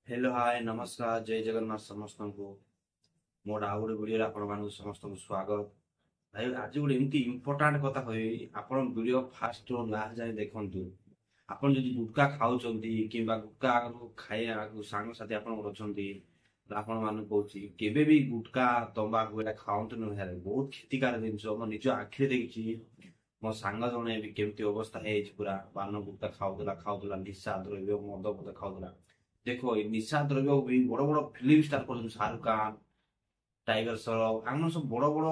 Hello hi नमस्कार जय जगन्नाथ समस्त को मोर आउ गोटे वीडियो आपण मानक समस्त को स्वागत। भाई आज गोटे एमती इम्पोर्टाट कथा कहि आपण वीडियो फास्ट लास्ट जाए देखंतु। आपण जदि गुटखा खाउचंती किबा गुटखा खाया सांग साथी आपण रचंती आपण मान कहूची केबे भी गुटखा तंबाकू एटा खाउंतु न हेरे बहुत क्षतिकारक जिनिस मो निज आखिरे देखिछि। मो सांग जणे भी केमती अवस्था हे पूरा पान गुटखा खाउतला निशा द्रव्य मद मद खाउतला। देखो ये निशा द्रव्य भी बड़ बड़ फिल्म स्टार कर शाहरुख खान टाइगर श्रॉफ आम सब बड़ बड़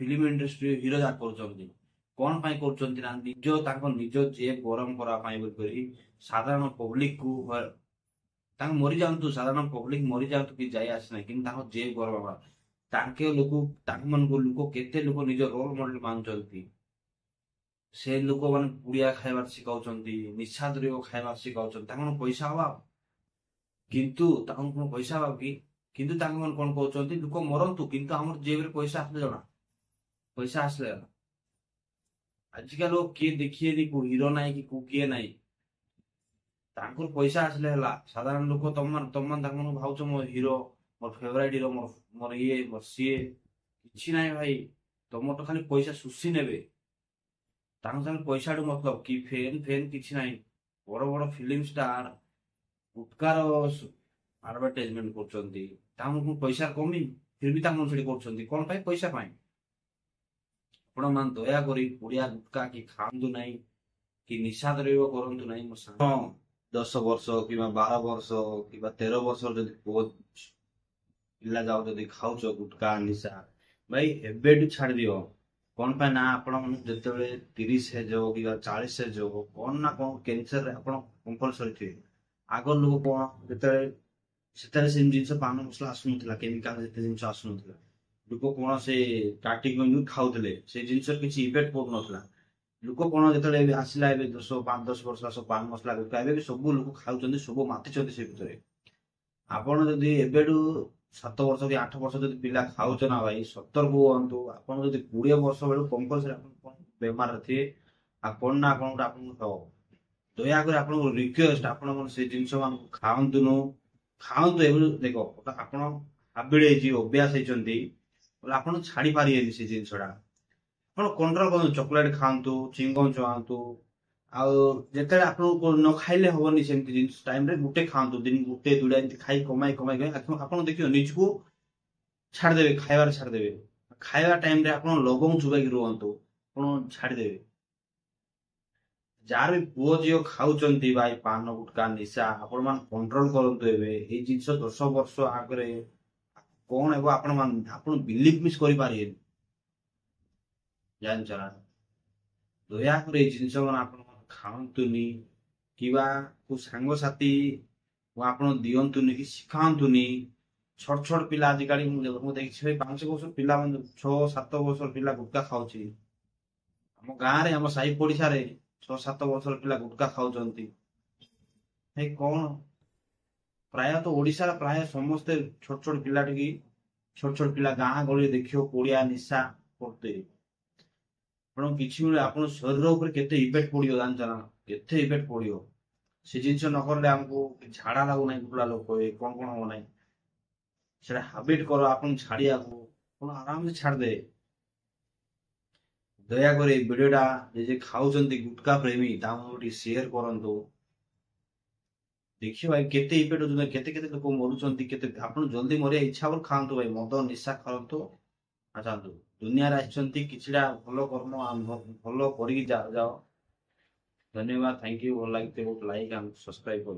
फिल्म इंडस्ट्री हिरो जाक कर कौन पाई कर निज निज जेब गरम करी साधारण पब्लिक को मरी जातु साधारण पब्लिक मरी जातु कि जाए आसना कि जेब गरम ताके लोक केते लोक निज रोल मॉडल मानुंट से लोक मैंने पुड़िया खाइबार शिखाऊं निशा द्रव्य खाइबार शिखाऊं पैसा अभाव किंतु कौन पैसा अभाव कि किंतु कौन कहते लोक मरतु किंतु आम जेब पैसा आसले जना पैसा आसले आजिका लोग किए देखिए को हिरो नाई कि किए नाई पैसा आसले साधारण लोक तुम भावच मो हिरो मोर फेवरेट हिरो मोर मोर ये मोर सीए कि ना भाई तुम तो खाली पैसा सुशी ने पैसा मतलब कि फेन फेन कि ना बड़ बड़ फिल्म स्टार गुटकार आडभर्टाइजमेंट कर पैसा कमी फिर भी कौन पाई पैसा पाई आपण मान दया करी पुड़िया गुटका कि खातु ना कि निशा द्रव्य करूँ ना मो 10 वर्ष कि 12 वर्ष कि 13 वर्ष पिला जाओ जदि खाऊच गुटका निशा भाई एबेटू छाड़ दियो कौन पाई ना आपण जिते 30 एज हो कि 40 एज हो कौन ना कौन कैंसर कंपलसरी थे आग लोक कौन से जिन पान मसला आसुना केमिकाल जिन आसुना लोक कौन से काटिक खाऊले से जिन किसी इफेक्ट पड़ना लोक कौन जो आसला 5-10 वर्ष पान मसला गुटखा भी सब लोग खाऊं सब माति से भितर आपड़ जदि एबेडू 7 वर्ष कि 8 वर्ष जब पिला खाऊच ना भाई सतर्क हूँ आपड़ जब 20 वर्ष बेलू कंपलसरी बेमार थे कौन ना कौन दयाकोरी आप रिक्वेस्ट आपण से जिनस खातुनु खातु देख आप हाबिट अभ्यास होती आप छाड़ी पारे से जिनसा आप कंट्रोल कर चॉकलेट खातु चिंगम चुआतु आते आप न खाइले हेनी से टाइम गोटे खातु दिन गोटे दुटा खाई कमाई कमाई आप देखिए निजको छाड़देवे खाइबार छाड़देवे खाइबा टाइम आप लवंग चुबाई रुहतु आप छाड़देवे जार भी पुओ झील खाऊं भाई पान गुटका निशा आपण मान कंट्रोल करंतु ए जिनस 10 वर्ष आगे कौन है आपण बिलीव मिस करि पारे जान चला दया कर जिनस आपण खातुनी किबा को सांग साथी आपण दियंतुनी कि शिखांतुनी छोट छोट पिला आजिकाली मु देखि 5 वर्ष पिला 6-7 वर्ष पिला गुटका खाऊची हम गाँव रे हम साई पड़िसा रे 6-7 वर्ष पिला गुटका खाऊं कौन प्राय तो ओडिशा प्राय समस्ते छोट छोट पिला छोट पिला गाँ गली देखियो पुड़िया निशा करते कि आप शरीर उपर केते इफेक्ट पड़ो जानच ना केते इफेक्ट पड़ो से जिन न करले हमको झाड़ा लगुना गुटला लोक कौन कौन हम ना से हाबिट कर आप छाड़िया आराम से छाड़ दे दयाकोरी वीडियोटा जे खाऊं गुटका प्रेमी शेयर करंतु देखिए भाई केते इफेक्ट होते केते केते लोक मरुचंती केते आपण जल्दी मरिया इच्छा पर खातु भाई मद निशा खातु आसतु दुनिया आसचंती किछिडा भलो कर्म भलो करी जाओ। धन्यवाद थैंक यू भल लगे लाइक एंड सब्सक्राइब कर।